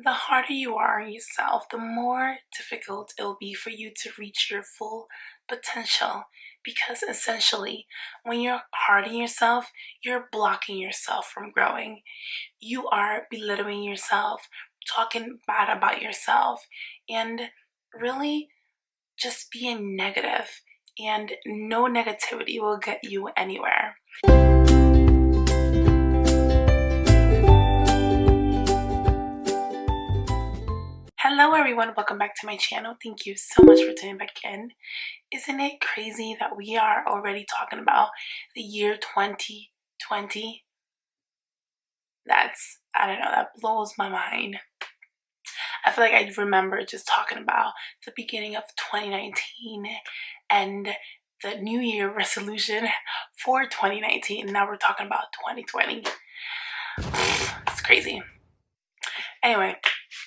The harder you are on yourself, the more difficult it will be for you to reach your full potential. Because essentially, when you're hard on yourself, you're blocking yourself from growing. You are belittling yourself, talking bad about yourself, and really just being negative. And no negativity will get you anywhere. Hello everyone, welcome back to my channel. Thank you so much for tuning back in. Isn't it crazy that we are already talking about the year 2020? I don't know, that blows my mind. I feel like I remember just talking about the beginning of 2019 and the New Year resolution for 2019. Now we're talking about 2020. It's crazy. Anyway,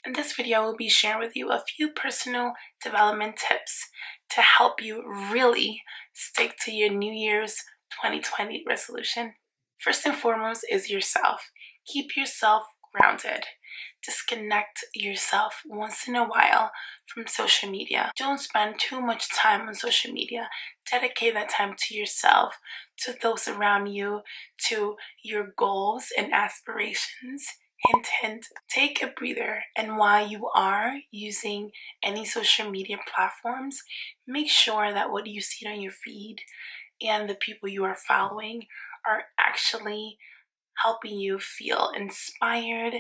in this video, we'll be sharing with you a few personal development tips to help you really stick to your New Year's 2020 resolution. First and foremost is yourself. Keep yourself grounded. Disconnect yourself once in a while from social media. Don't spend too much time on social media. Dedicate that time to yourself, to those around you, to your goals and aspirations. Hint, hint, take a breather, and while you are using any social media platforms, make sure that what you see on your feed and the people you are following are actually helping you feel inspired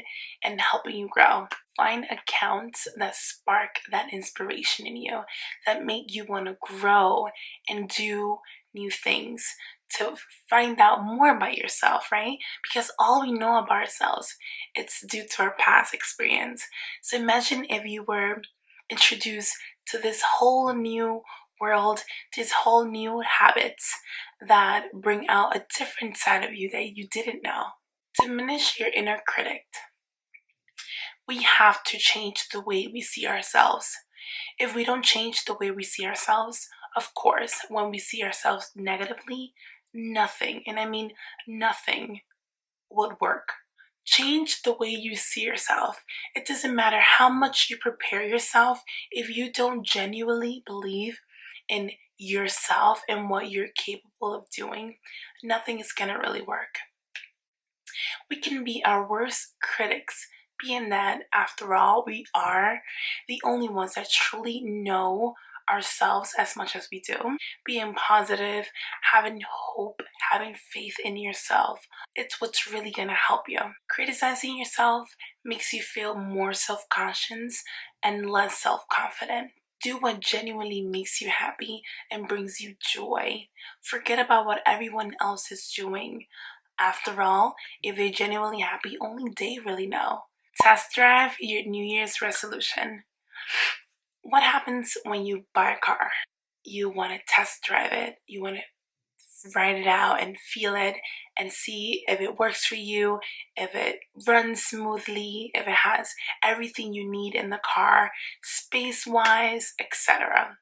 and helping you grow. Find accounts that spark that inspiration in you, that make you want to grow and do new things, to find out more about yourself, right? Because all we know about ourselves, it's due to our past experience. So imagine if you were introduced to this whole new world, these whole new habits that bring out a different side of you that you didn't know. Diminish your inner critic. We have to change the way we see ourselves. If we don't change the way we see ourselves, of course, when we see ourselves negatively, nothing, and I mean nothing, would work. Change the way you see yourself. It doesn't matter how much you prepare yourself, if you don't genuinely believe in yourself and what you're capable of doing, nothing is gonna really work. We can be our worst critics, being that, after all, we are the only ones that truly know ourselves as much as we do. Being positive, having hope, having faith in yourself, it's what's really gonna help you. Criticizing yourself makes you feel more self-conscious and less self-confident. Do what genuinely makes you happy and brings you joy. Forget about what everyone else is doing. After all, if they're genuinely happy, only they really know. Test drive your New Year's resolution. What happens when you buy a car? You want to test drive it. You want to write it out and feel it and see if it works for you, if it runs smoothly, if it has everything you need in the car, space-wise, etc.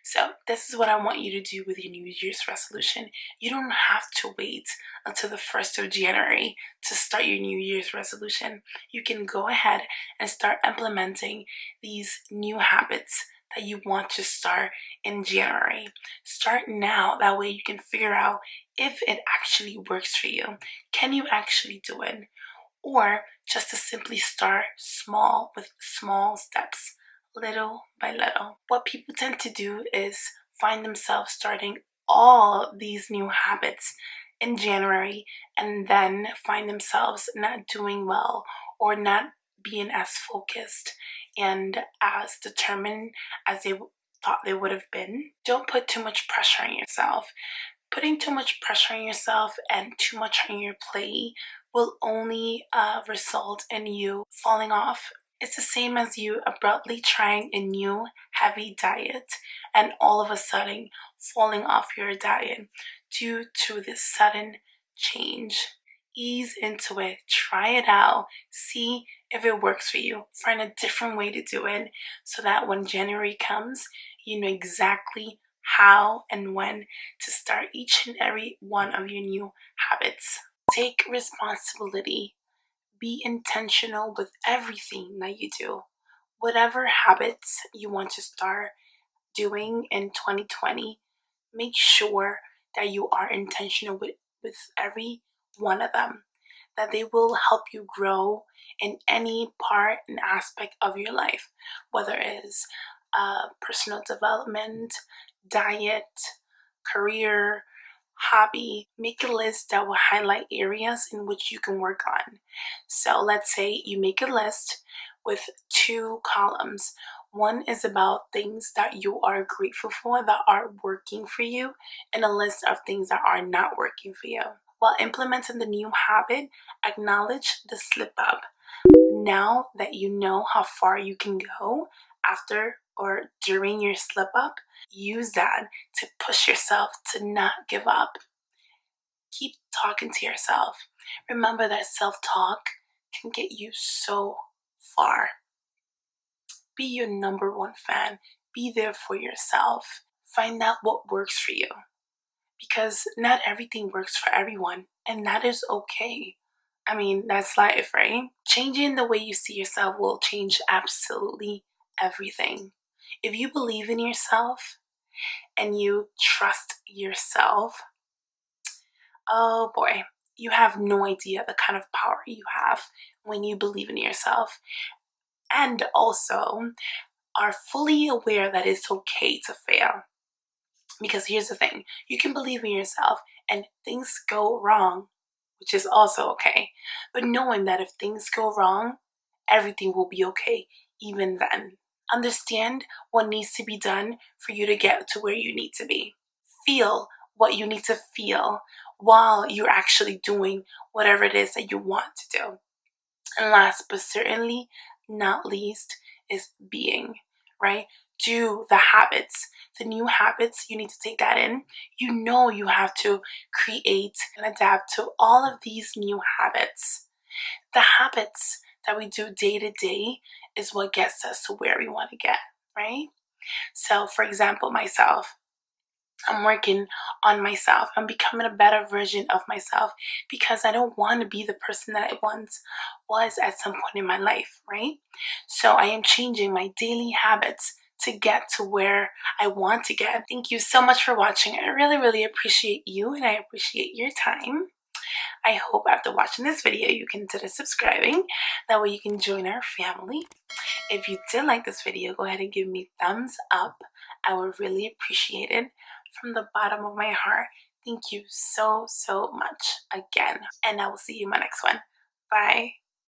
So this is what I want you to do with your New Year's resolution. You don't have to wait until the 1st of January to start your New Year's resolution. You can go ahead and start implementing these new habits that you want to start in January. Start now, that way you can figure out if it actually works for you. Can you actually do it? Or just to simply start small with small steps, little by little. What people tend to do is find themselves starting all these new habits in January and then find themselves not doing well or not being as focused and as determined as they thought they would have been. Don't put too much pressure on yourself. Putting too much pressure on yourself and too much on your plate will only result in you falling off. It's the same as you abruptly trying a new heavy diet and all of a sudden falling off your diet due to this sudden change. Ease into it, try it out, see if it works for you. Find a different way to do it so that when January comes, you know exactly how and when to start each and every one of your new habits. Take responsibility. Be intentional with everything that you do. Whatever habits you want to start doing in 2020, make sure that you are intentional with every one of them, that they will help you grow in any part and aspect of your life, whether it's personal development, diet, career, hobby. Make a list that will highlight areas in which you can work on. So let's say you make a list with 2 columns. One is about things that you are grateful for that are working for you, and a list of things that are not working for you. While implementing the new habit, acknowledge the slip up. Now that you know how far you can go after or during your slip up, use that to push yourself to not give up. Keep talking to yourself. Remember that self-talk can get you so far. Be your #1 fan. Be there for yourself. Find out what works for you, because not everything works for everyone, and that is okay. I mean, that's life, right? Changing the way you see yourself will change absolutely everything. If you believe in yourself and you trust yourself, oh boy, you have no idea the kind of power you have when you believe in yourself, and also are fully aware that it's okay to fail. Because here's the thing, you can believe in yourself and things go wrong, which is also okay. But knowing that if things go wrong, everything will be okay even then. Understand what needs to be done for you to get to where you need to be. Feel what you need to feel while you're actually doing whatever it is that you want to do. And last but certainly not least is being, right? Do the habits, the new habits, you need to take that in. You know you have to create and adapt to all of these new habits. The habits that we do day to day is what gets us to where we want to get, right? So for example, myself, I'm working on myself. I'm becoming a better version of myself because I don't want to be the person that I once was at some point in my life, right? So I am changing my daily habits to get to where I want to get. Thank you so much for watching. I really, really appreciate you, and I appreciate your time. I hope after watching this video you consider subscribing. That way you can join our family. If you did like this video, go ahead and give me a thumbs up. I would really appreciate it from the bottom of my heart. Thank you so, so much again. And I will see you in my next one. Bye.